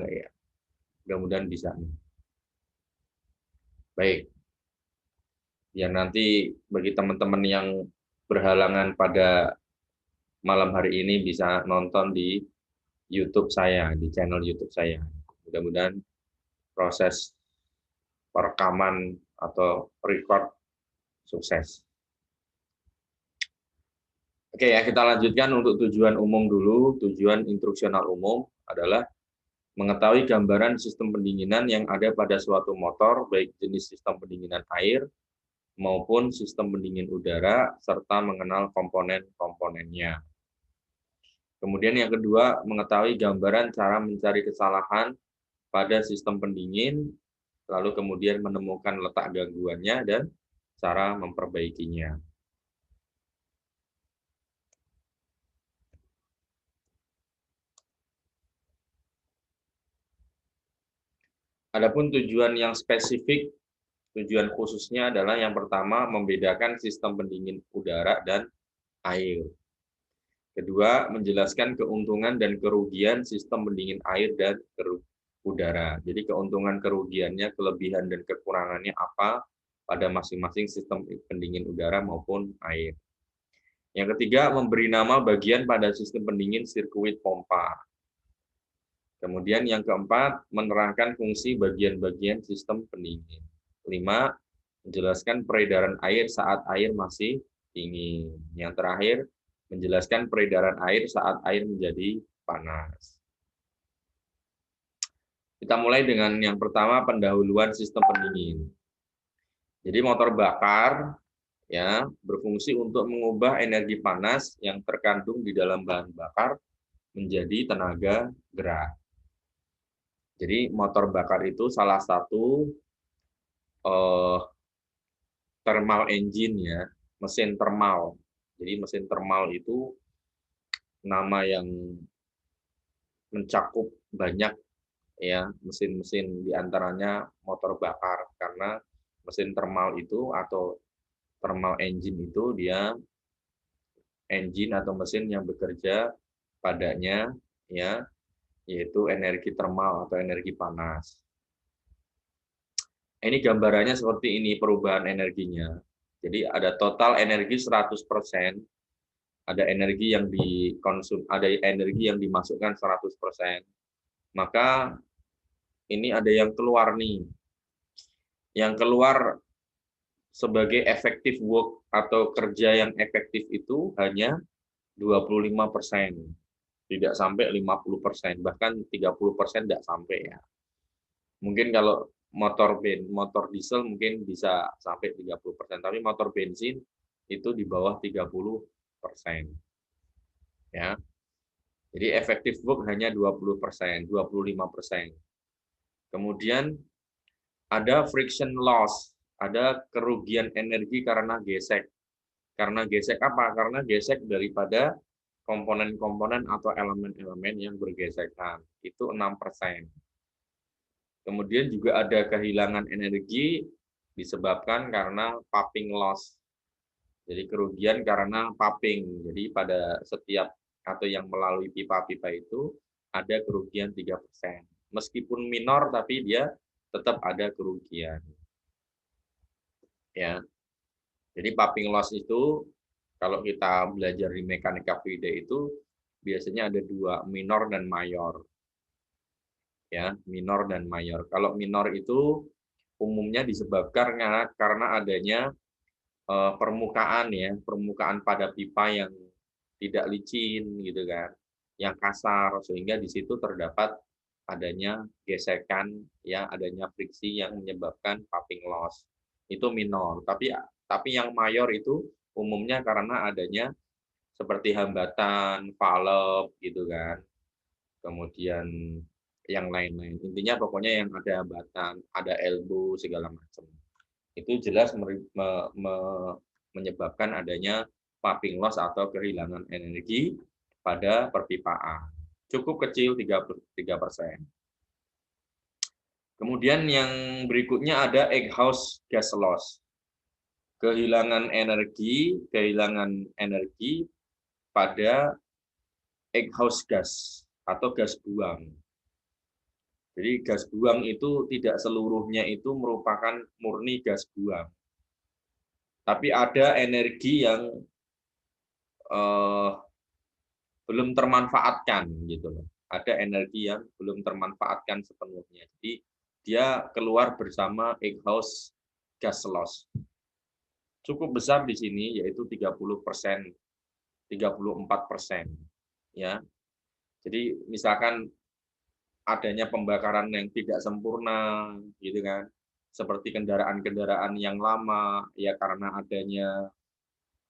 ya. Mudah-mudahan bisa nih. Baik. Ya nanti bagi teman-teman yang berhalangan pada malam hari ini bisa nonton di YouTube saya, di channel YouTube saya. Mudah-mudahan proses perekaman atau record sukses. Oke ya, kita lanjutkan untuk tujuan umum dulu. Tujuan instruksional umum adalah mengetahui gambaran sistem pendinginan yang ada pada suatu motor, baik jenis sistem pendinginan air maupun sistem pendingin udara, serta mengenal komponen-komponennya. Kemudian yang kedua, mengetahui gambaran cara mencari kesalahan pada sistem pendingin, lalu kemudian menemukan letak gangguannya dan cara memperbaikinya. Adapun tujuan yang spesifik, tujuan khususnya adalah yang pertama membedakan sistem pendingin udara dan air. Kedua, menjelaskan keuntungan dan kerugian sistem pendingin air dan udara. Jadi keuntungan kerugiannya, kelebihan dan kekurangannya apa pada masing-masing sistem pendingin udara maupun air. Yang ketiga, memberi nama bagian pada sistem pendingin sirkuit pompa. Kemudian yang keempat, menerangkan fungsi bagian-bagian sistem pendingin. 5. Menjelaskan peredaran air saat air masih dingin. Yang terakhir, menjelaskan peredaran air saat air menjadi panas. Kita mulai dengan yang pertama, pendahuluan sistem pendingin. Jadi motor bakar ya berfungsi untuk mengubah energi panas yang terkandung di dalam bahan bakar menjadi tenaga gerak. Jadi motor bakar itu salah satu thermal engine ya, mesin termal. Jadi mesin termal itu nama yang mencakup banyak ya mesin-mesin diantaranya motor bakar karena mesin termal itu atau thermal engine itu dia engine atau mesin yang bekerja padanya ya yaitu energi termal atau energi panas. Ini gambarannya seperti ini perubahan energinya. Jadi ada total energi 100%, ada energi yang dikonsum, ada energi yang dimasukkan 100%. Maka ini ada yang keluar nih. Yang keluar sebagai efektif work atau kerja yang efektif itu hanya 25%. Tidak sampai 50%, bahkan 30% tidak sampai ya. Mungkin kalau motor diesel mungkin bisa sampai 30%, tapi motor bensin itu di bawah 30%. Ya. Jadi efektif work hanya 20%, 25%. Kemudian ada friction loss, ada kerugian energi karena gesek. Karena gesek apa? Karena gesek daripada komponen-komponen atau elemen-elemen yang bergesekan. Itu 6%. Kemudian juga ada kehilangan energi disebabkan karena pumping loss. Jadi kerugian karena pumping. Jadi pada setiap atau yang melalui pipa-pipa itu ada kerugian 3%. Meskipun minor tapi dia tetap ada kerugian. Ya. Jadi pumping loss itu kalau kita belajar di mekanika fluida itu biasanya ada dua, minor dan mayor. Ya, minor dan mayor. Kalau minor itu umumnya disebabkan karena adanya permukaan ya, permukaan pada pipa yang tidak licin gitu kan, yang kasar sehingga di situ terdapat adanya gesekan ya, adanya friksi yang menyebabkan pumping loss. Itu minor, tapi yang mayor itu umumnya karena adanya seperti hambatan, valve gitu kan. Kemudian yang lain-lain. Intinya pokoknya yang ada hambatan, ada elbow segala macam. Itu jelas menyebabkan adanya pumping loss atau kehilangan energi pada perpipaan. Cukup kecil 3%. Kemudian yang berikutnya ada exhaust gas loss. Kehilangan energi pada exhaust gas atau gas buang. Jadi gas buang itu tidak seluruhnya itu merupakan murni gas buang. Tapi ada energi yang belum termanfaatkan gitu loh. Ada energi yang belum termanfaatkan sepenuhnya. Jadi dia keluar bersama exhaust gas loss. Cukup besar di sini yaitu 30%, 34%. Ya. Jadi misalkan adanya pembakaran yang tidak sempurna gitu kan. Seperti kendaraan-kendaraan yang lama ya karena adanya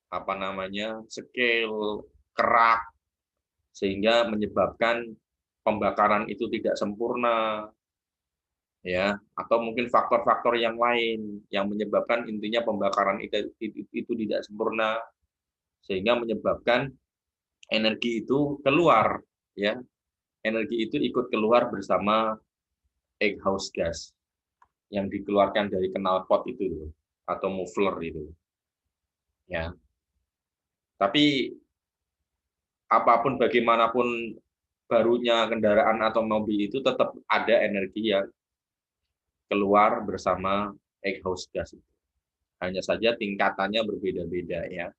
apa namanya? Scale, kerak sehingga menyebabkan pembakaran itu tidak sempurna ya atau mungkin faktor-faktor yang lain yang menyebabkan intinya pembakaran itu tidak sempurna sehingga menyebabkan energi itu keluar ya energi itu ikut keluar bersama exhaust gas yang dikeluarkan dari knalpot itu atau muffler itu ya tapi apapun bagaimanapun barunya kendaraan atau mobil itu tetap ada energi yang keluar bersama exhaust gas itu. Hanya saja tingkatannya berbeda-beda ya.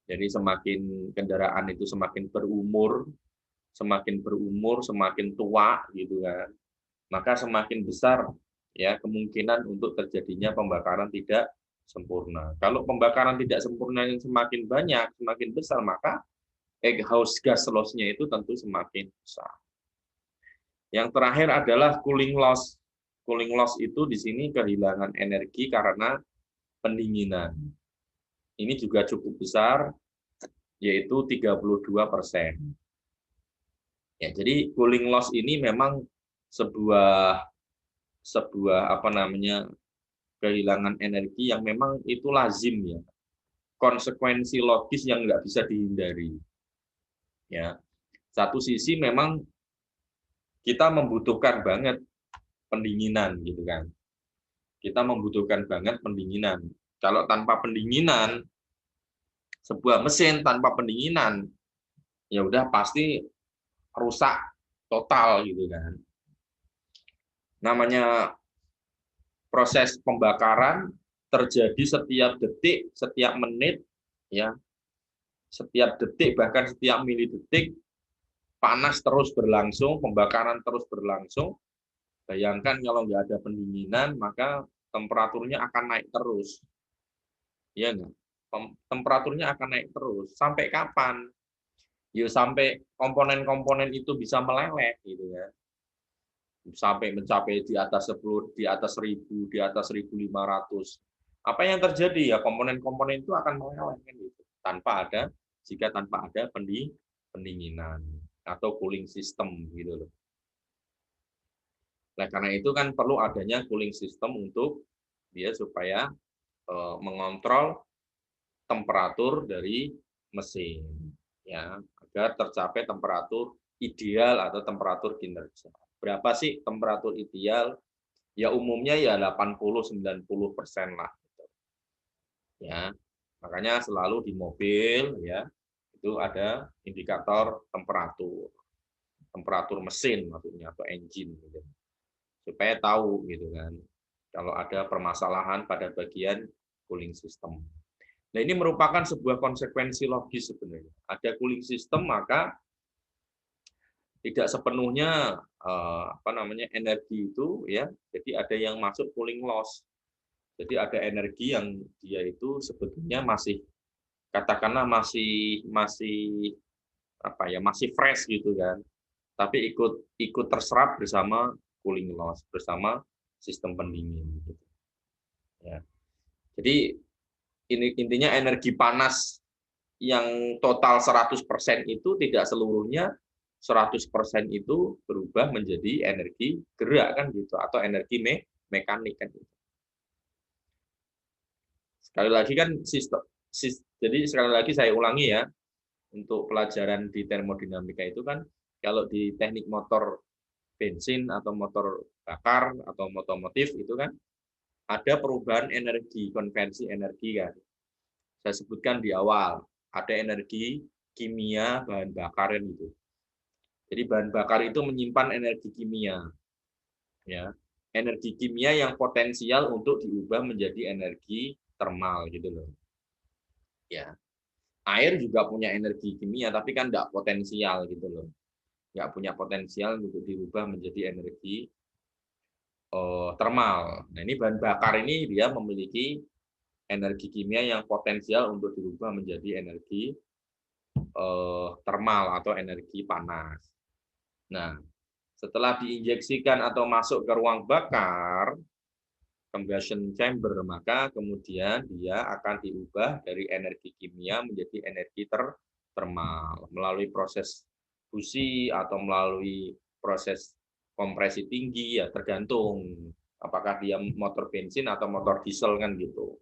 Jadi semakin kendaraan itu semakin berumur, semakin tua gitu kan, maka semakin besar ya kemungkinan untuk terjadinya pembakaran tidak sempurna. Kalau pembakaran tidak sempurna yang semakin banyak, semakin besar, maka exhaust gas loss-nya itu tentu semakin besar. Yang terakhir adalah cooling loss. Cooling loss itu di sini kehilangan energi karena pendinginan. Ini juga cukup besar, yaitu 32%. Ya, jadi cooling loss ini memang sebuah apa namanya kehilangan energi yang memang itu lazim ya, konsekuensi logis yang nggak bisa dihindari. Ya, satu sisi memang kita membutuhkan banget pendinginan gitu kan. Kita membutuhkan banget pendinginan. Kalau tanpa pendinginan, sebuah mesin tanpa pendinginan, ya udah pasti rusak total gitu kan. Namanya proses pembakaran terjadi setiap detik, setiap menit, ya, setiap detik bahkan setiap milidetik panas terus berlangsung, pembakaran terus berlangsung. Bayangkan kalau nggak ada pendinginan, maka temperaturnya akan naik terus. Ya nggak? Temperaturnya akan naik terus. Sampai kapan? Ya sampai komponen-komponen itu bisa meleleh gitu ya. Sampai mencapai di atas 10, di atas 1000, di atas 1500. Apa yang terjadi ya komponen-komponen itu akan meleleh kan gitu. Jika tanpa ada pendinginan atau cooling system gitu loh. Nah, karena itu kan perlu adanya cooling system untuk dia supaya mengontrol temperatur dari mesin ya agar tercapai temperatur ideal atau temperatur kinerja. Berapa sih temperatur ideal? Ya umumnya ya 80-90% lah gitu. Ya. Makanya selalu di mobil ya itu ada indikator temperatur. Temperatur mesin maksudnya atau engine gitu. Supaya tahu gitu kan kalau ada permasalahan pada bagian cooling system. Nah, ini merupakan sebuah konsekuensi logis sebenarnya. Ada cooling system maka tidak sepenuhnya apa namanya energi itu ya. Jadi ada yang masuk cooling loss. Jadi ada energi yang dia itu sebetulnya masih katakanlah masih apa ya masih fresh gitu kan. Tapi ikut terserap bersama cooling loss bersama sistem pendingin gitu. Ya. Jadi ini intinya energi panas yang total 100% itu tidak seluruhnya 100% itu berubah menjadi energi gerak kan gitu atau energi mekanik kan gitu. Sekali lagi kan jadi sekali lagi saya ulangi ya untuk pelajaran di termodinamika itu kan kalau di teknik motor bensin atau motor bakar atau otomotif itu kan ada perubahan energi, konversi energi kan. Saya sebutkan di awal, ada energi kimia bahan bakar itu. Jadi bahan bakar itu menyimpan energi kimia. ya. Energi kimia yang potensial untuk diubah menjadi energi termal gitu loh. Ya. Air juga punya energi kimia tapi kan enggak potensial gitu loh. Enggak punya potensial untuk dirubah menjadi energi termal. Nah, ini bahan bakar ini dia memiliki energi kimia yang potensial untuk dirubah menjadi energi termal atau energi panas. Nah, setelah diinjeksikan atau masuk ke ruang bakar, combustion chamber, maka kemudian dia akan diubah dari energi kimia menjadi energi termal melalui proses fusi atau melalui proses kompresi tinggi, ya tergantung apakah dia motor bensin atau motor diesel kan gitu.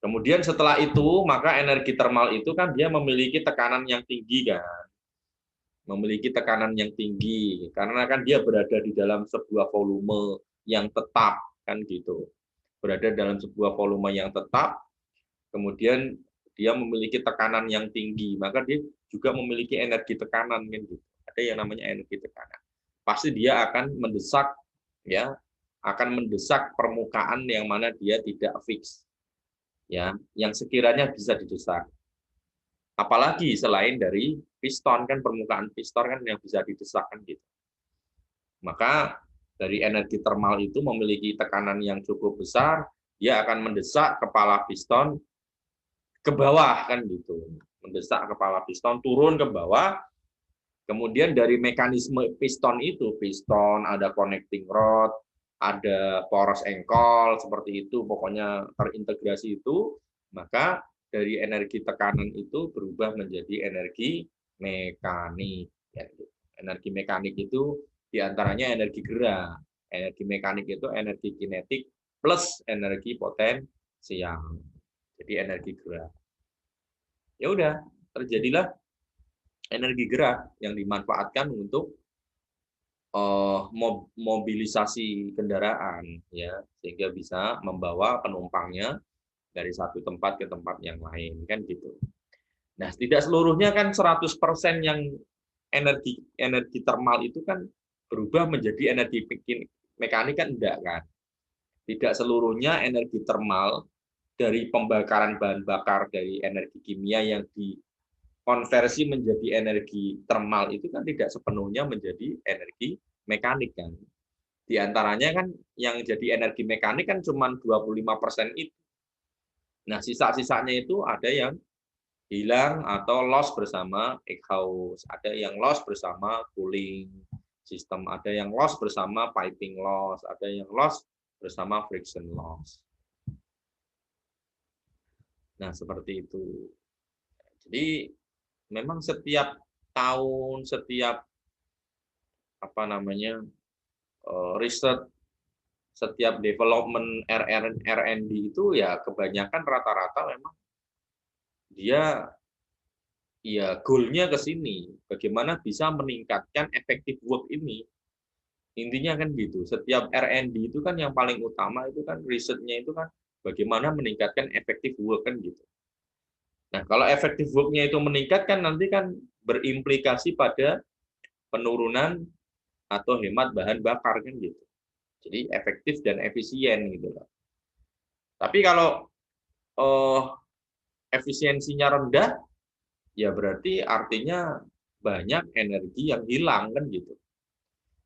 Kemudian setelah itu, maka energi termal itu kan dia memiliki tekanan yang tinggi kan. Memiliki tekanan yang tinggi karena kan dia berada di dalam sebuah volume yang tetap kan gitu. Berada dalam sebuah volume yang tetap, kemudian dia memiliki tekanan yang tinggi, maka dia juga memiliki energi tekanan kan gitu. Ada yang namanya energi tekanan. Pasti dia akan mendesak ya, akan mendesak permukaan yang mana dia tidak fix. Ya, yang sekiranya bisa didesak. Apalagi selain dari piston kan, permukaan piston kan yang bisa didesakkan gitu. Maka dari energi termal itu memiliki tekanan yang cukup besar, dia akan mendesak kepala piston ke bawah kan gitu. Mendesak kepala piston turun ke bawah. Kemudian dari mekanisme piston itu, piston ada connecting rod, ada poros engkol seperti itu, pokoknya terintegrasi itu, maka dari energi tekanan itu berubah menjadi energi mekanik. Energi mekanik itu diantaranya energi gerak. Energi mekanik itu energi kinetik plus energi potensial. Jadi energi gerak. Ya udah, terjadilah energi gerak yang dimanfaatkan untuk mobilisasi kendaraan, ya, sehingga bisa membawa penumpangnya dari satu tempat ke tempat yang lain kan gitu. Nah, tidak seluruhnya kan 100% yang energi termal itu kan berubah menjadi energi mekanik kan enggak kan. Tidak seluruhnya energi termal dari pembakaran bahan bakar dari energi kimia yang dikonversi menjadi energi termal itu kan tidak sepenuhnya menjadi energi mekanik kan. Di antaranya kan yang jadi energi mekanik kan cuma 25% itu. Nah, sisa-sisanya itu ada yang hilang atau loss bersama exhaust, ada yang loss bersama cooling system, ada yang loss bersama piping loss, ada yang loss bersama friction loss. Nah, seperti itu. Jadi memang setiap tahun, setiap riset, setiap development R&D itu ya kebanyakan rata-rata memang dia ya goal-nya ke sini, bagaimana bisa meningkatkan effective work ini. Intinya kan gitu. Setiap R&D itu kan yang paling utama itu kan risetnya itu kan bagaimana meningkatkan effective work kan gitu. Nah, kalau effective work-nya itu meningkat kan nanti kan berimplikasi pada penurunan atau hemat bahan bakar kan gitu. Jadi efektif dan efisien gitu loh. Tapi kalau efisiensinya rendah, ya berarti artinya banyak energi yang hilang kan gitu.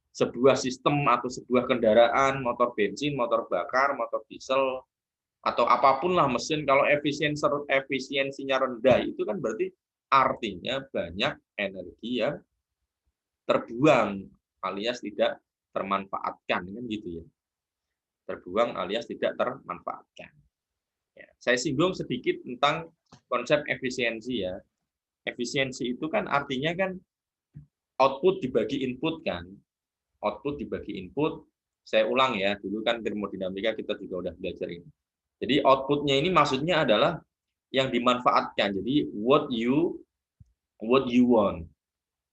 Sebuah sistem atau sebuah kendaraan, motor bensin, motor bakar, motor diesel, atau apapun lah mesin, kalau efisiensinya rendah itu kan berarti artinya banyak energi yang terbuang alias tidak termanfaatkan kan gitu ya. Terbuang alias tidak termanfaatkan. Ya, saya singgung sedikit tentang konsep efisiensi ya. Efisiensi itu kan artinya kan output dibagi input kan. Output dibagi input. Saya ulang ya, dulu kan termodinamika kita juga udah belajar ini. Jadi outputnya ini maksudnya adalah yang dimanfaatkan. Jadi what you want.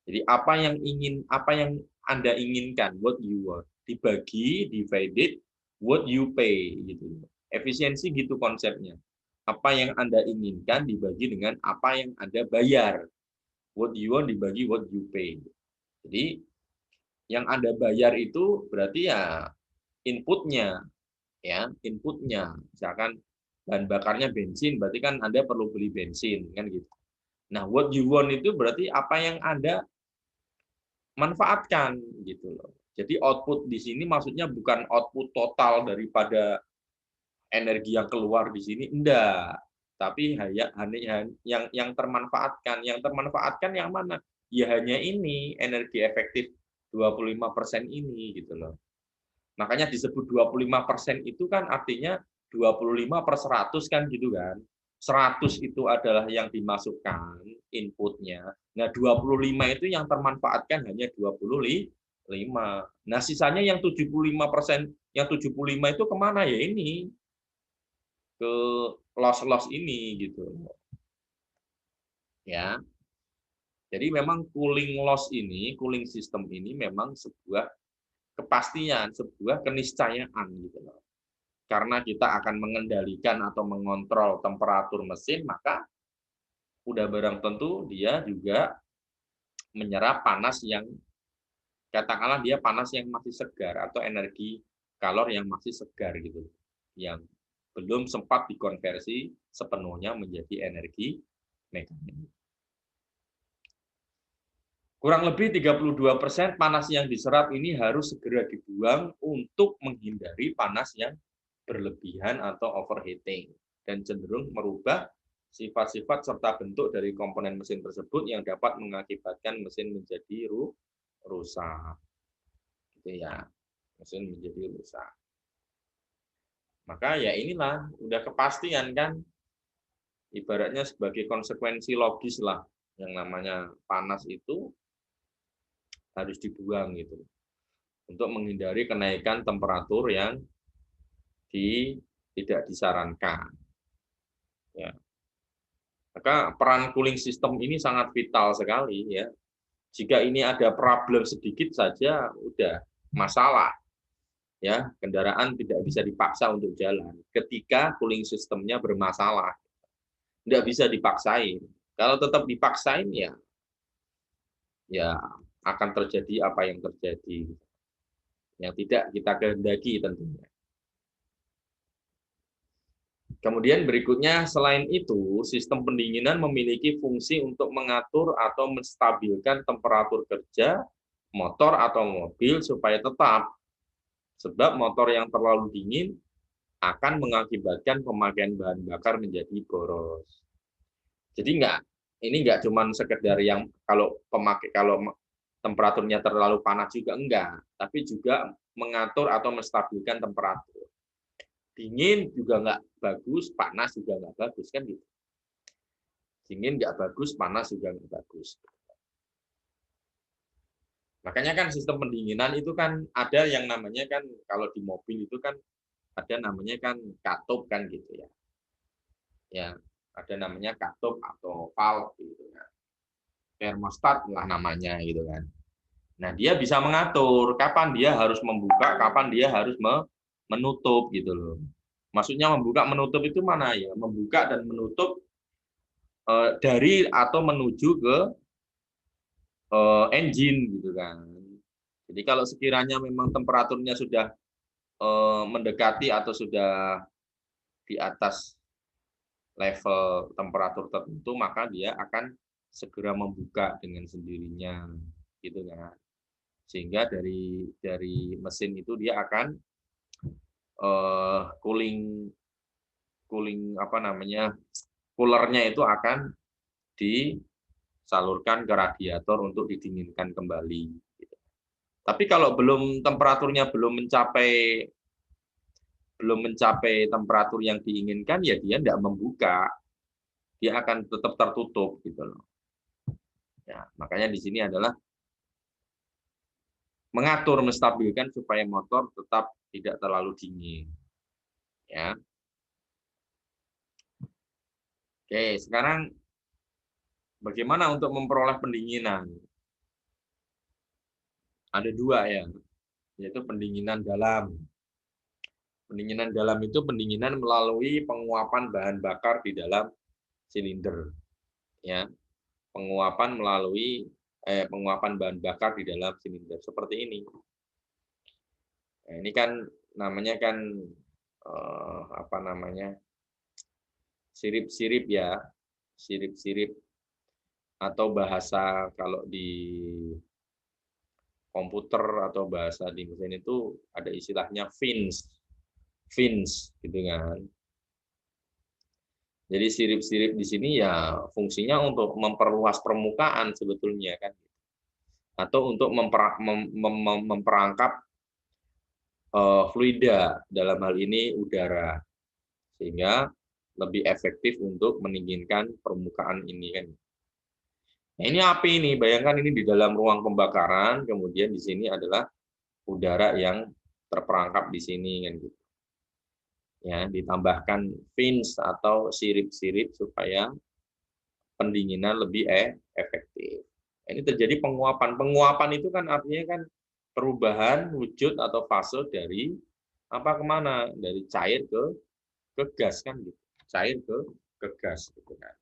Jadi apa yang Anda inginkan, what you want. Dibagi, divided, what you pay gitu. Efisiensi gitu konsepnya. Apa yang Anda inginkan dibagi dengan apa yang Anda bayar. What you want dibagi what you pay. Jadi Yang Anda bayar itu berarti ya inputnya, ya inputnya. Misalkan bahan bakarnya bensin, berarti kan Anda perlu beli bensin, kan gitu. Nah, what you want itu berarti apa yang Anda manfaatkan, gitu loh. Jadi output di sini maksudnya bukan output total daripada energi yang keluar di sini, enggak. Tapi hanya yang termanfaatkan. Yang termanfaatkan yang mana? Ya hanya ini, energi efektif 25% ini, gitu loh. Makanya disebut 25% itu kan artinya 25/100 kan gitu kan. 100 itu adalah yang dimasukkan inputnya. Nah, 25 itu yang termanfaatkan hanya 25. Nah, sisanya yang 75%, yang 75 itu kemana ya ini? Ke loss-loss ini gitu. Ya. Jadi memang cooling loss ini, cooling system ini memang sebuah kepastian, sebuah keniscayaan gitu loh. Karena kita akan mengendalikan atau mengontrol temperatur mesin, maka udah barang tentu dia juga menyerap panas yang katakanlah dia panas yang masih segar atau energi kalor yang masih segar gitu. Yang belum sempat dikonversi sepenuhnya menjadi energi mekanik. Kurang lebih 32% panas yang diserap ini harus segera dibuang untuk menghindari panas yang berlebihan atau overheating dan cenderung merubah sifat-sifat serta bentuk dari komponen mesin tersebut yang dapat mengakibatkan mesin menjadi rusak. Gitu ya. Mesin menjadi rusak. Maka ya inilah udah kepastian kan ibaratnya sebagai konsekuensi logis lah yang namanya panas itu harus dibuang gitu untuk menghindari kenaikan temperatur yang tidak disarankan. Ya. Maka peran cooling system ini sangat vital sekali ya. Jika ini ada problem sedikit saja udah masalah. Ya, kendaraan tidak bisa dipaksa untuk jalan ketika cooling systemnya bermasalah. Tidak bisa dipaksain. Kalau tetap dipaksain ya akan terjadi apa yang terjadi. Yang tidak kita kehendaki tentunya. Kemudian berikutnya, selain itu, sistem pendinginan memiliki fungsi untuk mengatur atau menstabilkan temperatur kerja motor atau mobil supaya tetap. Sebab motor yang terlalu dingin akan mengakibatkan pemakaian bahan bakar menjadi boros. Jadi ini enggak cuma sekedar yang kalau temperaturnya terlalu panas juga enggak, tapi juga mengatur atau menstabilkan temperatur. Dingin juga nggak bagus, panas juga nggak bagus kan gitu. Dingin nggak bagus, panas juga nggak bagus. Makanya kan sistem pendinginan itu kan ada yang namanya kan kalau di mobil itu kan ada namanya kan katup kan gitu ya. Ya, ada namanya katup atau valve gitu kan. Termostat lah namanya gitu kan. Nah, dia bisa mengatur kapan dia harus membuka, kapan dia harus menutup gitu loh. Maksudnya membuka menutup itu mana ya? Membuka dan menutup dari atau menuju ke engine gitu kan. Jadi kalau sekiranya memang temperaturnya sudah mendekati atau sudah di atas level temperatur tertentu, maka dia akan segera membuka dengan sendirinya, gitu kan. Sehingga dari mesin itu dia akan cooling apa namanya coolernya itu akan disalurkan ke radiator untuk didinginkan kembali. Tapi kalau temperaturnya belum mencapai temperatur yang diinginkan, ya dia tidak membuka, dia akan tetap tertutup gitu loh. Ya, makanya di sini adalah mengatur, menstabilkan supaya motor tetap tidak terlalu dingin. Ya. Oke, sekarang bagaimana untuk memperoleh pendinginan? Ada dua ya, yaitu pendinginan dalam. Pendinginan dalam itu pendinginan melalui penguapan bahan bakar di dalam silinder. Ya, penguapan melalui penguapan bahan bakar di dalam silinder seperti ini. Nah, ini kan namanya kan apa namanya, sirip-sirip ya, sirip-sirip, atau bahasa kalau di komputer atau bahasa di mesin itu ada istilahnya fins, gitu kan. Jadi sirip-sirip di sini ya fungsinya untuk memperluas permukaan sebetulnya kan, atau untuk memperangkap fluida, dalam hal ini udara, sehingga lebih efektif untuk mendinginkan permukaan ini kan. Nah, ini api ini, bayangkan ini di dalam ruang pembakaran, kemudian di sini adalah udara yang terperangkap di sini kan gitu. Ya, ditambahkan fins atau sirip-sirip supaya pendinginan lebih efektif. Ini terjadi penguapan. Penguapan itu kan artinya kan perubahan wujud atau fase dari apa kemana? Dari cair ke gas kan gitu. Cair ke gas gitu kan.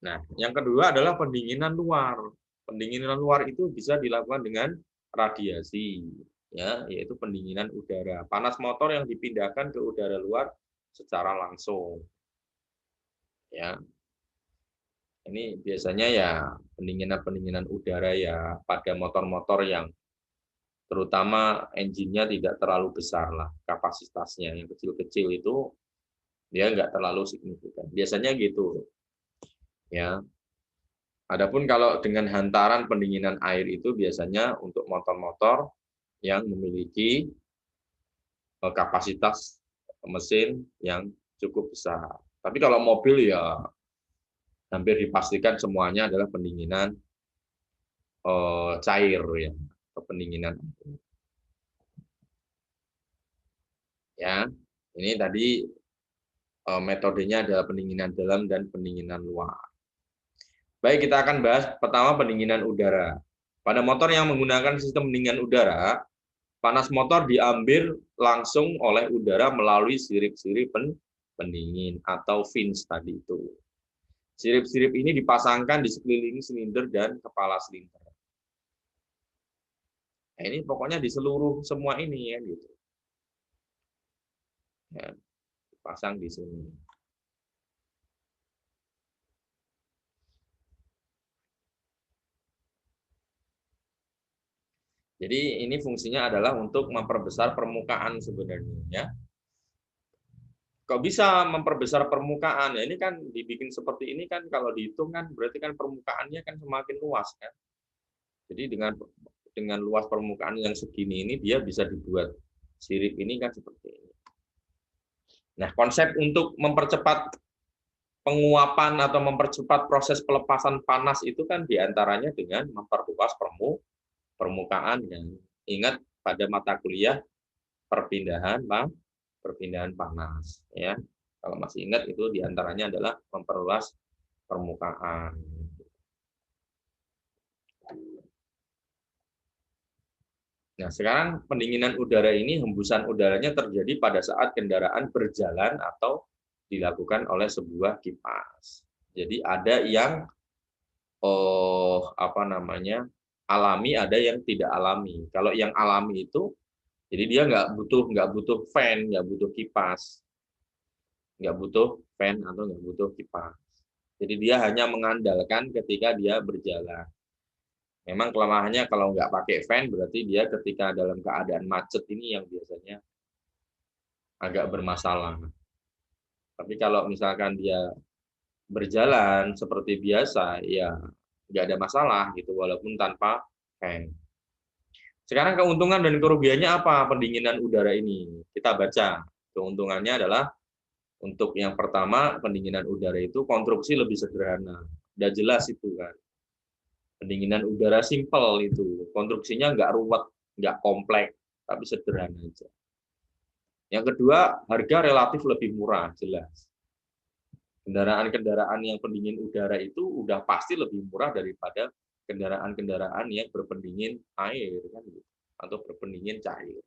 Nah, yang kedua adalah pendinginan luar. Pendinginan luar itu bisa dilakukan dengan radiasi, ya, yaitu pendinginan udara. Panas motor yang dipindahkan ke udara luar secara langsung. Ya. Ini biasanya ya pendinginan udara ya pada motor-motor yang terutama engine-nya tidak terlalu besar lah kapasitasnya, yang kecil-kecil itu dia nggak terlalu signifikan. Biasanya gitu. Ya. Adapun kalau dengan hantaran pendinginan air itu biasanya untuk motor-motor yang memiliki kapasitas mesin yang cukup besar. Tapi kalau mobil ya hampir dipastikan semuanya adalah pendinginan cair ya, atau pendinginan. Ya, ini tadi metodenya adalah pendinginan dalam dan pendinginan luar. Baik, kita akan bahas pertama pendinginan udara. Pada motor yang menggunakan sistem pendinginan udara, panas motor diambil langsung oleh udara melalui sirip-sirip pendingin atau fins tadi itu. Sirip-sirip ini dipasangkan di sekeliling silinder dan kepala silinder. Nah, ini pokoknya di seluruh semua ini ya gitu. Ya, dipasang di sini. Jadi ini fungsinya adalah untuk memperbesar permukaan sebenarnya ya. Kok bisa memperbesar permukaan? Ya, ini kan dibikin seperti ini kan kalau dihitung kan berarti kan permukaannya kan semakin luas kan. Jadi dengan luas permukaan yang segini ini dia bisa dibuat sirip ini kan seperti ini. Nah, konsep untuk mempercepat penguapan atau mempercepat proses pelepasan panas itu kan diantaranya dengan memperluas permukaan yang ingat pada mata kuliah perpindahan panas ya. Kalau masih ingat itu diantaranya adalah memperluas permukaan. Nah, sekarang pendinginan udara ini hembusan udaranya terjadi pada saat kendaraan berjalan atau dilakukan oleh sebuah kipas. Jadi ada yang apa namanya, alami, ada yang tidak alami. Kalau yang alami itu jadi dia nggak butuh fan, nggak butuh kipas. Nggak butuh fan atau nggak butuh kipas. Jadi dia hanya mengandalkan ketika dia berjalan. Memang kelemahannya kalau nggak pakai fan berarti dia ketika dalam keadaan macet ini yang biasanya agak bermasalah. Tapi kalau misalkan dia berjalan seperti biasa, ya nggak ada masalah gitu walaupun tanpa fan. Sekarang keuntungan dan kerugiannya apa pendinginan udara ini? Kita baca. Keuntungannya adalah untuk yang pertama pendinginan udara itu konstruksi lebih sederhana. Udah jelas itu kan. Pendinginan udara simpel itu, konstruksinya nggak ruwet, nggak kompleks, tapi sederhana aja. Yang kedua, harga relatif lebih murah, jelas. Kendaraan-kendaraan yang pendingin udara itu udah pasti lebih murah daripada kendaraan-kendaraan yang berpendingin air kan gitu, atau berpendingin cair.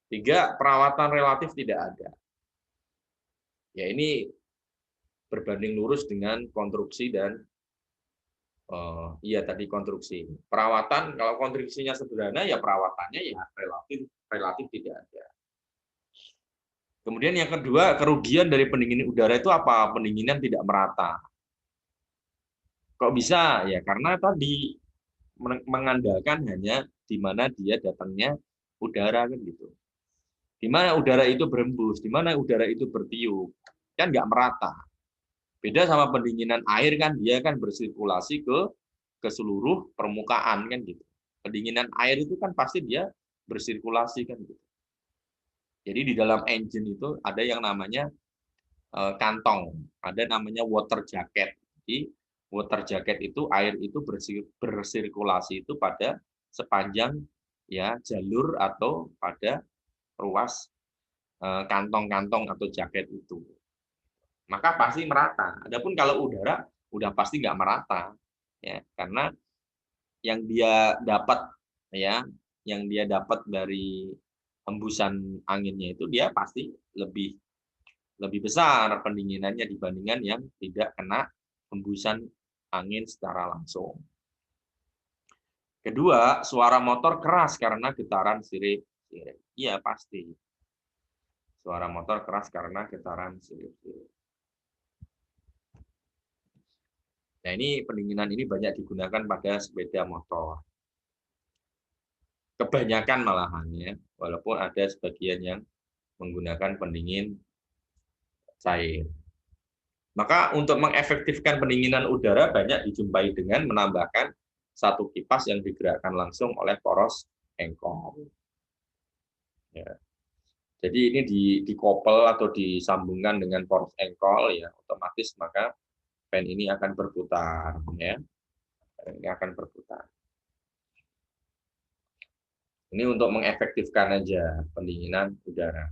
Tiga, perawatan relatif tidak ada. Ya ini berbanding lurus dengan konstruksi dan Iya tadi konstruksi. Perawatan kalau konstruksinya sederhana ya perawatannya ya relatif relatif tidak ada. Kemudian yang kedua, kerugian dari pendinginan udara itu apa? Pendinginan tidak merata. Kok bisa? Ya karena tadi mengandalkan hanya di mana dia datangnya udara kan gitu. Di mana udara itu berembus, di mana udara itu bertiup, kan nggak merata. Beda sama pendinginan air kan dia kan bersirkulasi ke seluruh permukaan kan gitu. Pendinginan air itu kan pasti dia bersirkulasi kan gitu. Jadi di dalam engine itu ada yang namanya kantong, ada namanya water jacket. Jadi water jacket itu air itu bersirkulasi itu pada sepanjang ya jalur atau pada ruas kantong-kantong atau jaket itu. Maka pasti merata. Adapun kalau udara udah pasti nggak merata ya karena yang dia dapat ya yang dia dapat dari hembusan anginnya itu dia pasti lebih lebih besar pendinginannya dibandingkan yang tidak kena hembusan angin secara langsung. Kedua, suara motor keras karena getaran sirip. Iya, pasti. Suara motor keras karena getaran sirip. Nah, ini pendinginan ini banyak digunakan pada sepeda motor. Kebanyakan malahan ya, walaupun ada sebagian yang menggunakan pendingin cair. Maka untuk mengefektifkan pendinginan udara banyak dijumpai dengan menambahkan satu kipas yang digerakkan langsung oleh poros engkol. Ya. Jadi ini dikopel atau disambungkan dengan poros engkol ya, otomatis maka fan ini akan berputar ya. Ini akan berputar. Ini untuk mengefektifkan aja pendinginan udara.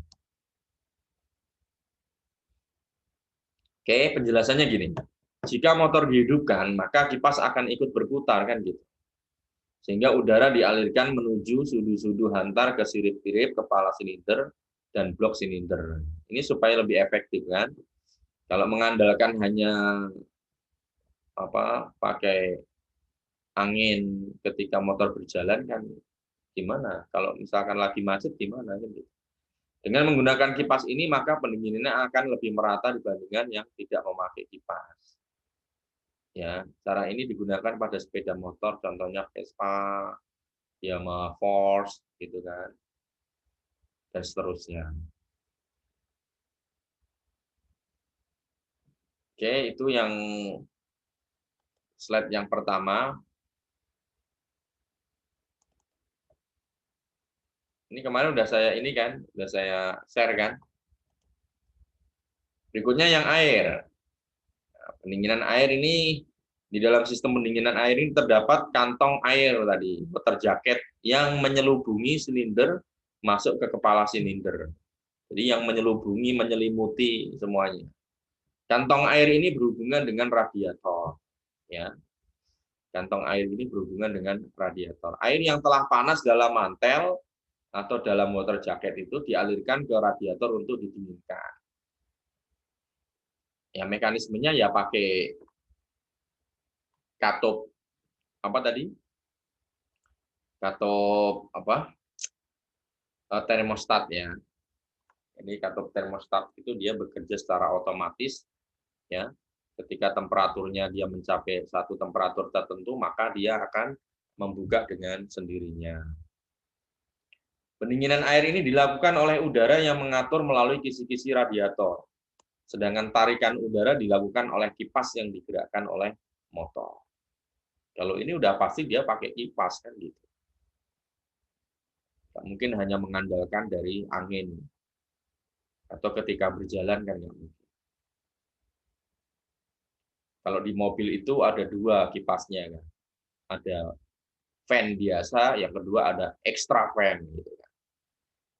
Oke, penjelasannya gini. Jika motor dihidupkan, maka kipas akan ikut berputar kan gitu. Sehingga udara dialirkan menuju sudu-sudu hantar ke sirip-sirip kepala silinder dan blok silinder. Ini supaya lebih efektif kan. Kalau mengandalkan hanya pakai angin ketika motor berjalan kan gimana? Kalau misalkan lagi macet gimana kan gitu. Dengan menggunakan kipas ini maka pendinginannya akan lebih merata dibandingkan yang tidak memakai kipas. Ya, cara ini digunakan pada sepeda motor, contohnya Vespa, Yamaha Force, gitu kan, dan seterusnya. Oke, itu yang slide yang pertama. Ini kemarin udah saya ini kan, udah saya share kan. Berikutnya yang air. Nah, pendinginan air ini di dalam sistem pendinginan air ini terdapat kantong air tadi, water jacket yang menyelubungi silinder masuk ke kepala silinder. Jadi yang menyelubungi, menyelimuti semuanya. Kantong air ini berhubungan dengan radiator, ya. Kantong air ini berhubungan dengan radiator. Air yang telah panas dalam mantel atau dalam water jacket itu dialirkan ke radiator untuk didinginkan. Ya mekanismenya ya pakai katup apa tadi? Katup apa? Termostat ya. Ini katup termostat itu dia bekerja secara otomatis ya. Ketika temperaturnya dia mencapai satu temperatur tertentu, maka dia akan membuka dengan sendirinya. Pendinginan air ini dilakukan oleh udara yang mengatur melalui kisi-kisi radiator. Sedangkan tarikan udara dilakukan oleh kipas yang digerakkan oleh motor. Kalau ini udah pasti dia pakai kipas kan gitu. Mungkin hanya mengandalkan dari angin. Atau ketika berjalan kan nggak mungkin. Kalau di mobil itu ada dua kipasnya kan. Ada fan biasa, yang kedua ada extra fan gitu kan.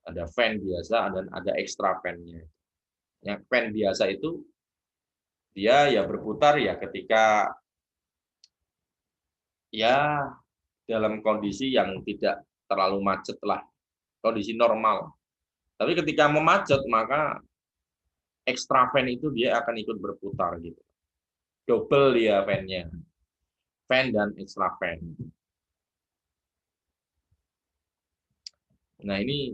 Ada fan biasa dan ada extra fan-nya. Yang fan biasa itu dia ya berputar ya ketika ya dalam kondisi yang tidak terlalu macet lah, kondisi normal. Tapi ketika memacet maka extra fan itu dia akan ikut berputar gitu. Double dia fan-nya. fan dan extra fan. Nah, ini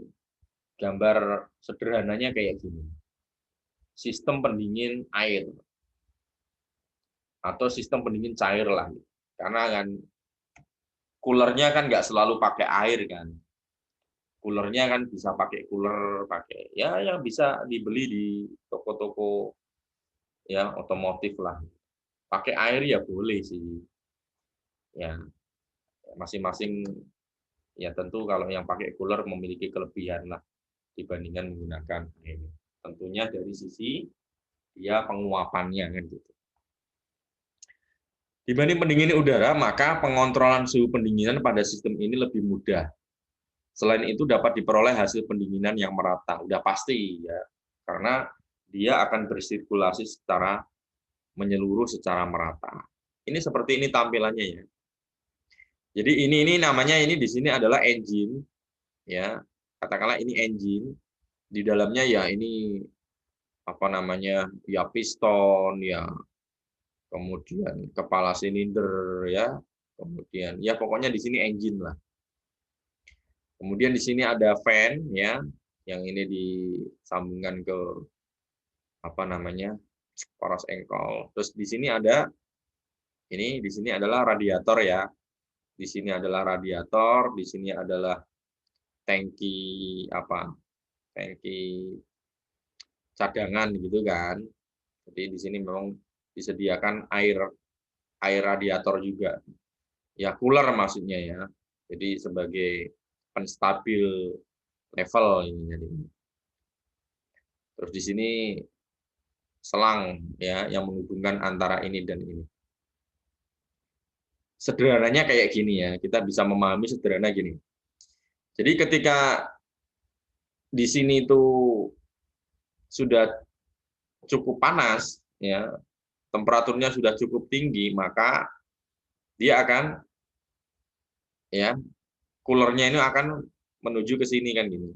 gambar sederhananya kayak gini. Sistem pendingin air atau sistem pendingin cair lah. Karena kan coolernya kan nggak selalu pakai air kan. Coolernya kan bisa pakai cooler, pakai ya yang bisa dibeli di toko-toko ya otomotif lah. Pakai air ya boleh sih. Ya, masing-masing ya tentu kalau yang pakai cooler memiliki kelebihan lah dibandingkan menggunakan air. Tentunya dari sisi dia penguapannya kan gitu. Dibanding pendingin udara, maka pengontrolan suhu pendinginan pada sistem ini lebih mudah. Selain itu dapat diperoleh hasil pendinginan yang merata, udah pasti ya, karena dia akan bersirkulasi secara menyeluruh secara merata. Ini seperti ini tampilannya ya. Jadi ini namanya ini di sini adalah engine ya. Katakanlah ini engine. Di dalamnya ya ini apa namanya? Ya piston ya, kemudian kepala silinder ya, kemudian ya pokoknya di sini engine lah. Kemudian di sini ada fan ya, yang ini disambungkan ke apa namanya poros engkol. Terus di sini ada ini di sini adalah radiator ya. Di sini adalah radiator, di sini adalah tangki apa? Tangki cadangan gitu kan. Jadi di sini memang disediakan air radiator juga. Ya cooler maksudnya ya. Jadi sebagai penstabil level ini jadi. Terus di sini selang ya yang menghubungkan antara ini dan ini. Sederhananya kayak gini ya, kita bisa memahami sederhana gini. Jadi ketika di sini itu sudah cukup panas ya, temperaturnya sudah cukup tinggi, maka dia akan ya coolernya ini akan menuju ke sini kan gini.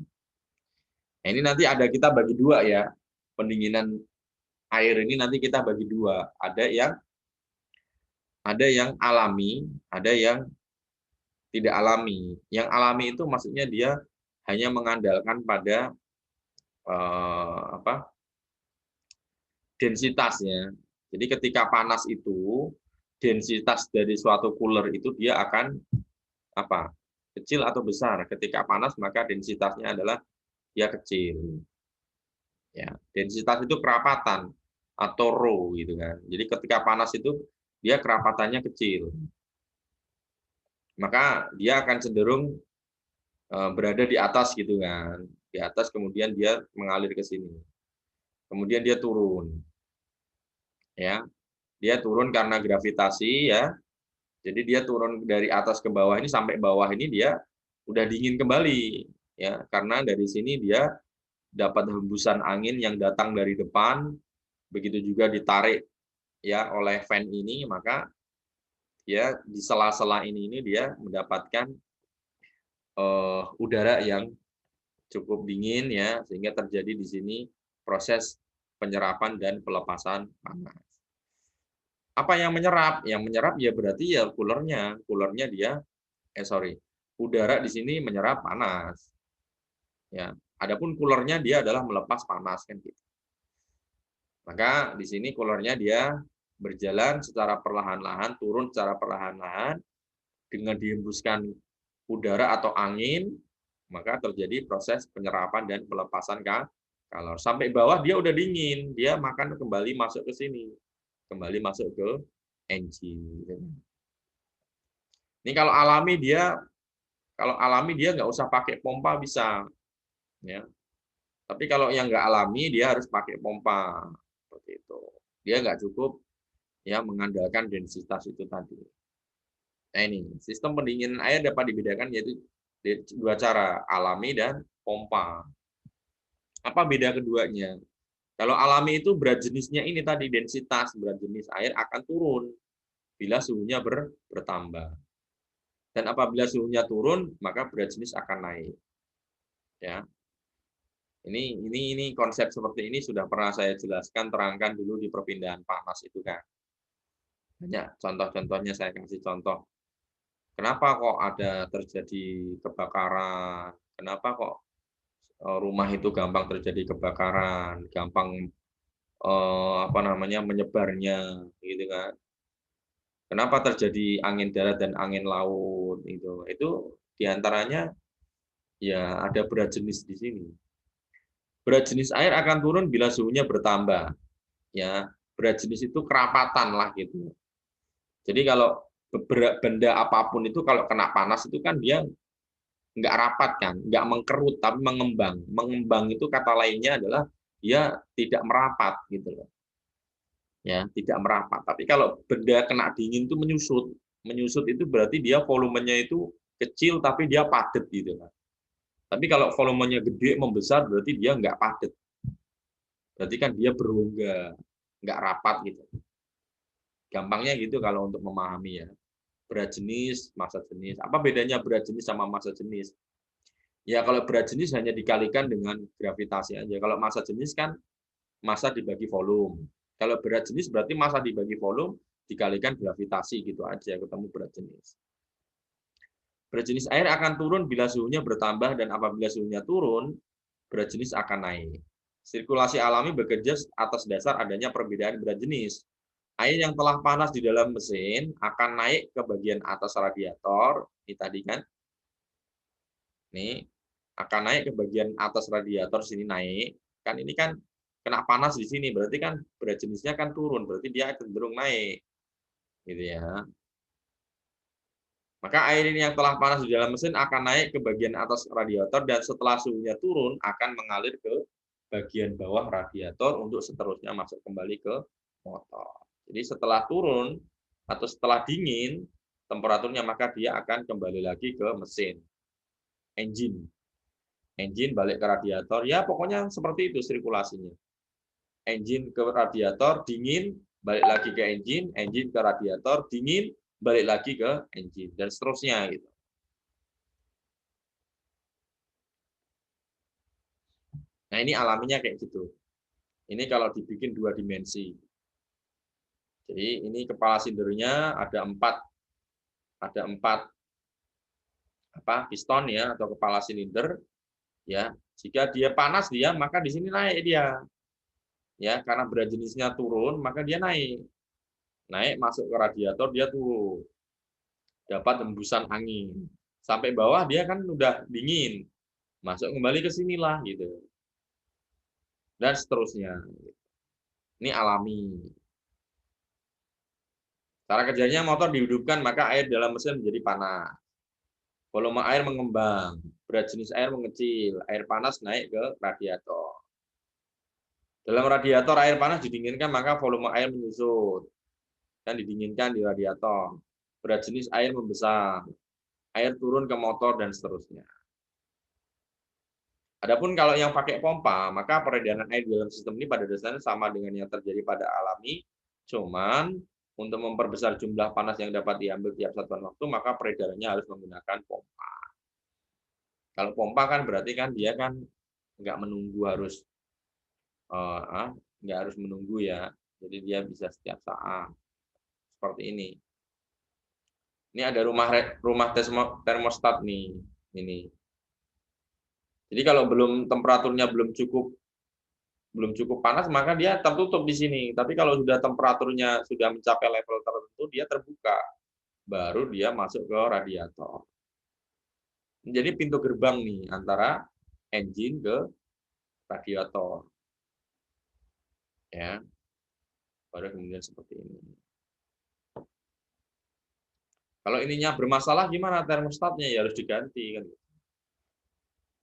Nah, ini nanti ada kita bagi dua ya. Pendinginan air ini nanti kita bagi dua. Ada yang alami, ada yang tidak alami. Yang alami itu maksudnya dia hanya mengandalkan pada apa? Densitasnya. Jadi ketika panas itu densitas dari suatu cooler itu dia akan apa? Kecil atau besar. Ketika panas maka densitasnya adalah dia kecil. Ya, densitas itu kerapatan atau rho gitu kan. Jadi ketika panas itu dia kerapatannya kecil. Maka dia akan cenderung berada di atas gitu kan. Di atas kemudian dia mengalir ke sini. Kemudian dia turun. Ya. Dia turun karena gravitasi ya. Jadi dia turun dari atas ke bawah ini sampai bawah ini dia udah dingin kembali ya karena dari sini dia dapat hembusan angin yang datang dari depan, begitu juga ditarik ya oleh fan ini, maka ya di sela-sela ini dia mendapatkan udara yang cukup dingin ya sehingga terjadi di sini proses penyerapan dan pelepasan panas. Apa yang menyerap? Yang menyerap ya berarti ya coolernya. Coolernya dia udara di sini menyerap panas. Ya, adapun coolernya dia adalah melepas panas kan gitu. Maka di sini coolernya dia berjalan secara perlahan-lahan, turun secara perlahan-lahan dengan dihembuskan udara atau angin, maka terjadi proses penyerapan dan pelepasan kalor. Sampai bawah dia udah dingin, dia makan kembali masuk ke sini, kembali masuk ke engine. Ini kalau alami dia nggak usah pakai pompa bisa, ya. Tapi kalau yang nggak alami dia harus pakai pompa, seperti itu. Dia nggak cukup ya mengandalkan densitas itu tadi. Nah ini sistem pendinginan air dapat dibedakan yaitu dua cara, alami dan pompa. Apa beda keduanya? Kalau alami itu berat jenisnya ini tadi densitas berat jenis air akan turun bila suhunya bertambah. Dan apabila suhunya turun, maka berat jenis akan naik. Ya. Ini konsep seperti ini sudah pernah saya jelaskan terangkan dulu di perpindahan panas itu kan. Banyak contoh-contohnya, saya kasih contoh. Kenapa kok ada terjadi kebakaran? Kenapa kok rumah itu gampang terjadi kebakaran, gampang apa namanya menyebarnya, gitu kan? Kenapa terjadi angin darat dan angin laut itu? Itu diantaranya ya ada berat jenis di sini. Berat jenis air akan turun bila suhunya bertambah. Ya, berat jenis itu kerapatan lah gitu. Jadi kalau benda apapun itu kalau kena panas itu kan dia nggak rapat kan, nggak mengkerut tapi mengembang. Mengembang itu kata lainnya adalah dia tidak merapat gitu loh. Ya, tidak merapat. Tapi kalau benda kena dingin itu menyusut. Menyusut itu berarti dia volumenya itu kecil tapi dia padat gitu kan. Tapi kalau volumenya gede membesar berarti dia nggak padat. Berarti kan dia berongga, nggak rapat gitu. Gampangnya gitu kalau untuk memahami ya. Berat jenis, massa jenis. Apa bedanya berat jenis sama massa jenis? Ya kalau berat jenis hanya dikalikan dengan gravitasi aja. Kalau massa jenis kan massa dibagi volume. Kalau berat jenis berarti massa dibagi volume dikalikan gravitasi gitu aja ketemu berat jenis. Berat jenis air akan turun bila suhunya bertambah dan apabila suhunya turun, berat jenis akan naik. Sirkulasi alami bekerja atas dasar adanya perbedaan berat jenis. Air yang telah panas di dalam mesin akan naik ke bagian atas radiator, ini tadi kan, ini akan naik ke bagian atas radiator sini naik, kan ini kan kena panas di sini, berarti kan berat jenisnya kan turun, berarti dia cenderung naik, gitu ya. Maka air ini yang telah panas di dalam mesin akan naik ke bagian atas radiator dan setelah suhunya turun akan mengalir ke bagian bawah radiator untuk seterusnya masuk kembali ke motor. Jadi setelah turun atau setelah dingin temperaturnya maka dia akan kembali lagi ke mesin, engine. Engine balik ke radiator, ya pokoknya seperti itu sirkulasinya. Engine ke radiator, dingin, balik lagi ke engine, engine ke radiator, dingin, balik lagi ke engine, dan seterusnya gitu. Nah ini alaminya kayak gitu. Ini kalau dibikin 2 dimensi. Jadi ini kepala sindernya ada empat piston ya atau kepala silinder ya. Jika dia panas dia maka di sini naik dia. Ya, karena berat jenisnya turun maka dia naik. Naik masuk ke radiator dia turun. Dapat hembusan angin. Sampai bawah dia kan udah dingin. Masuk kembali ke sinilah gitu. Dan seterusnya. Ini alami. Cara kerjanya motor dihidupkan maka air dalam mesin menjadi panas. Volume air mengembang, berat jenis air mengecil, air panas naik ke radiator. Dalam radiator air panas didinginkan maka volume air menyusut dan didinginkan di radiator. Berat jenis air membesar, air turun ke motor dan seterusnya. Adapun kalau yang pakai pompa, maka peredaran air dalam sistem ini pada dasarnya sama dengan yang terjadi pada alami, cuman untuk memperbesar jumlah panas yang dapat diambil tiap satuan waktu, maka peredarannya harus menggunakan pompa. Kalau pompa kan berarti kan dia kan nggak menunggu nggak harus menunggu ya, jadi dia bisa setiap saat seperti ini. Ini ada rumah termostat nih, ini. Jadi kalau temperaturnya belum cukup panas maka dia tertutup di sini. Tapi kalau sudah temperaturnya sudah mencapai level tertentu dia terbuka, baru dia masuk ke radiator. Jadi pintu gerbang nih antara engine ke radiator. Ya. Baru kemudian seperti ini. Kalau ininya bermasalah gimana termostatnya ya harus diganti kan.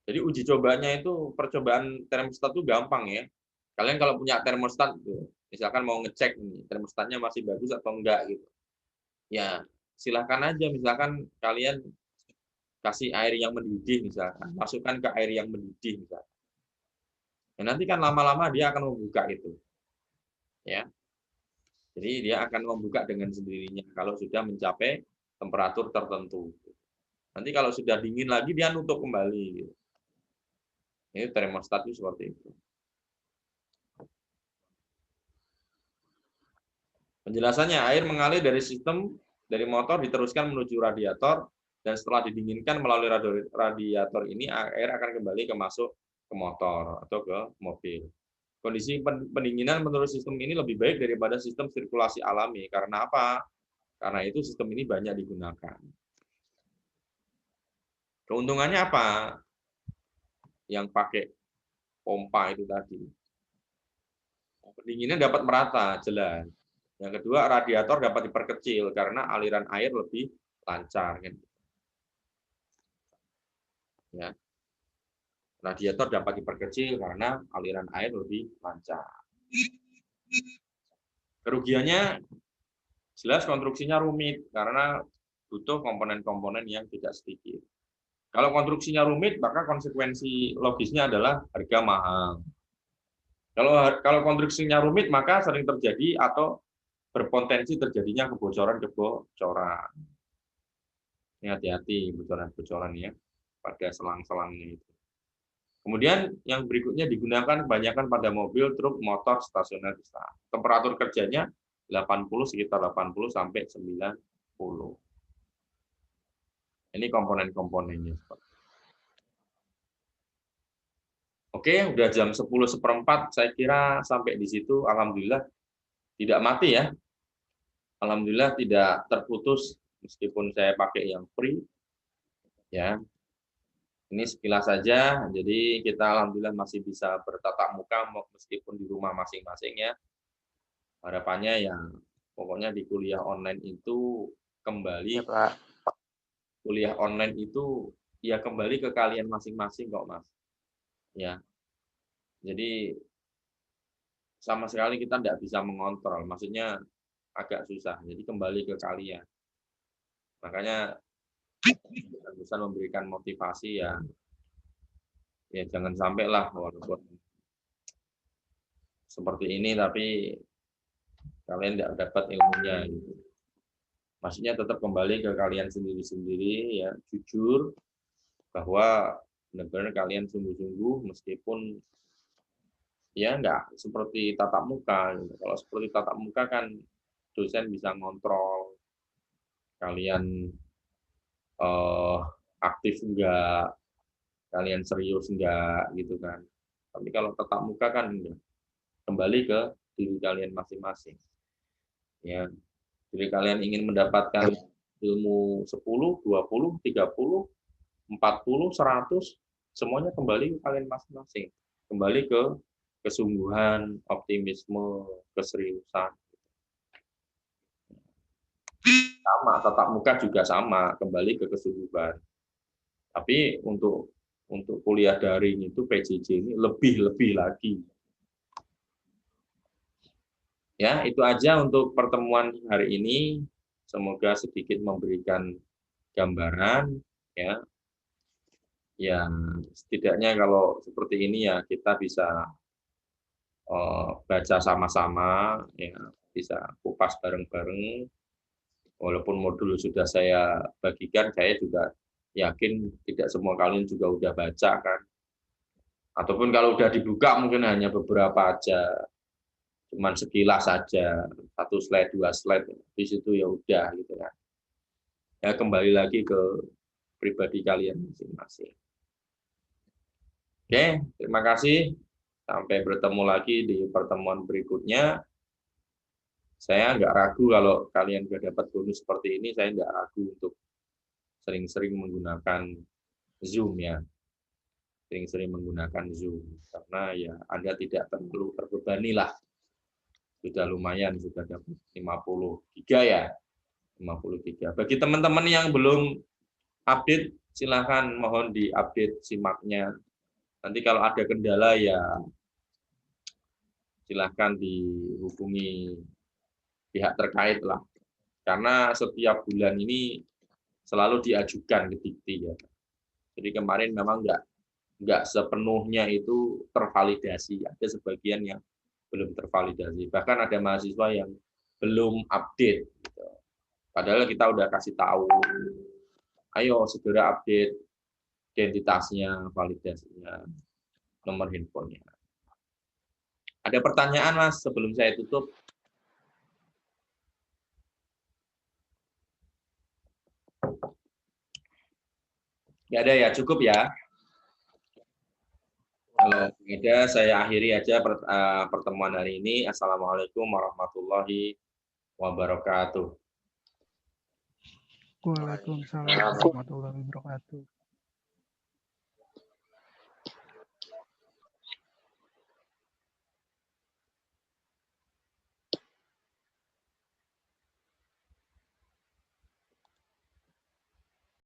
Jadi uji cobanya itu percobaan termostat itu gampang ya. Kalian kalau punya termostat gitu, misalkan mau ngecek nih termostatnya masih bagus atau enggak gitu. Ya, silahkan aja misalkan kalian kasih air yang mendidih misalkan, masukkan ke air yang mendidih misalkan. Ya, nanti kan lama-lama dia akan membuka itu. Ya. Jadi dia akan membuka dengan sendirinya kalau sudah mencapai temperatur tertentu. Nanti kalau sudah dingin lagi dia nutup kembali gitu. Ini termostat itu seperti itu. Penjelasannya, air mengalir dari motor diteruskan menuju radiator, dan setelah didinginkan melalui radiator ini, air akan kembali masuk ke motor atau ke mobil. Kondisi pendinginan menurut sistem ini lebih baik daripada sistem sirkulasi alami. Karena apa? Karena itu sistem ini banyak digunakan. Keuntungannya apa? Yang pakai pompa itu tadi. Pendinginan dapat merata, jelas. Yang kedua, radiator dapat diperkecil karena aliran air lebih lancar. Ya. Radiator dapat diperkecil karena aliran air lebih lancar. Kerugiannya jelas konstruksinya rumit karena butuh komponen-komponen yang tidak sedikit. Kalau konstruksinya rumit, maka konsekuensi logisnya adalah harga mahal. Kalau konstruksinya rumit, maka sering terjadi atau berpotensi terjadinya kebocoran-kebocoran. Ini hati-hati bocoran-bocoran ya pada selang-selangnya itu. Kemudian yang berikutnya digunakan kebanyakan pada mobil, truk, motor, stasioner besar. Temperatur kerjanya 80 sekitar 80 sampai 90. Ini komponen-komponennya. Oke, udah jam 10:04, saya kira sampai di situ alhamdulillah tidak mati ya. Alhamdulillah tidak terputus meskipun saya pakai yang free. Ya. Ini sekilas saja, jadi kita alhamdulillah masih bisa bertatap muka meskipun di rumah masing-masing ya. Harapannya ya pokoknya di kuliah online itu kembali Ya, Pak. kuliah online itu ya kembali ke kalian masing-masing kok, Mas. Ya. Jadi sama sekali kita tidak bisa mengontrol, maksudnya agak susah. Jadi kembali ke kalian. Makanya bisa memberikan motivasi ya jangan sampai lah walaupun seperti ini tapi kalian tidak dapat ilmunya gitu. Maksudnya tetap kembali ke kalian sendiri-sendiri ya, jujur bahwa benar-benar kalian sungguh-sungguh meskipun ya enggak seperti tatap muka gitu. Kalau seperti tatap muka kan dosen bisa ngontrol kalian aktif enggak, kalian serius enggak gitu kan. Tapi kalau tatap muka kan enggak. Kembali ke diri kalian masing-masing. Ya, jadi kalian ingin mendapatkan ilmu 10, 20, 30, 40, 100, semuanya kembali ke kalian masing-masing. Kembali ke kesungguhan, optimisme, keseriusan. Sama, tatap muka juga sama, kembali ke kesungguhan. Tapi untuk kuliah daring itu PJJ ini lebih lagi. Ya, itu aja untuk pertemuan hari ini. Semoga sedikit memberikan gambaran ya. Ya, setidaknya kalau seperti ini ya kita bisa baca sama-sama ya, bisa kupas bareng-bareng. Walaupun modul sudah saya bagikan, saya juga yakin tidak semua kalian juga udah baca kan. Ataupun kalau udah dibuka mungkin hanya beberapa aja. Cuman sekilas saja, 1 slide, 2 slide, di situ ya udah gitu kan. Ya kembali lagi ke pribadi kalian masing-masing. Oke, terima kasih. Sampai bertemu lagi di pertemuan berikutnya. Saya nggak ragu kalau kalian sudah dapat bonus seperti ini, saya nggak ragu untuk sering-sering menggunakan Zoom ya. Sering-sering menggunakan Zoom. Karena ya Anda tidak perlu terbebani lah. Sudah lumayan, sudah dapat 50 giga ya. 50 giga. Bagi teman-teman yang belum update, silahkan mohon di-update simaknya. Nanti kalau ada kendala ya silahkan dihubungi pihak terkait lah. Karena setiap bulan ini selalu diajukan ke Dikti ya. Jadi kemarin memang nggak sepenuhnya itu tervalidasi. Ada sebagian yang belum tervalidasi. Bahkan ada mahasiswa yang belum update. Gitu. Padahal kita udah kasih tahu, ayo segera update identitasnya, validasinya, nomor handphonenya. Ada pertanyaan Mas sebelum saya tutup? Nggak ada ya, cukup ya. Kalau ada, saya akhiri aja pertemuan hari ini. Assalamualaikum warahmatullahi wabarakatuh. Waalaikumsalam warahmatullahi wabarakatuh.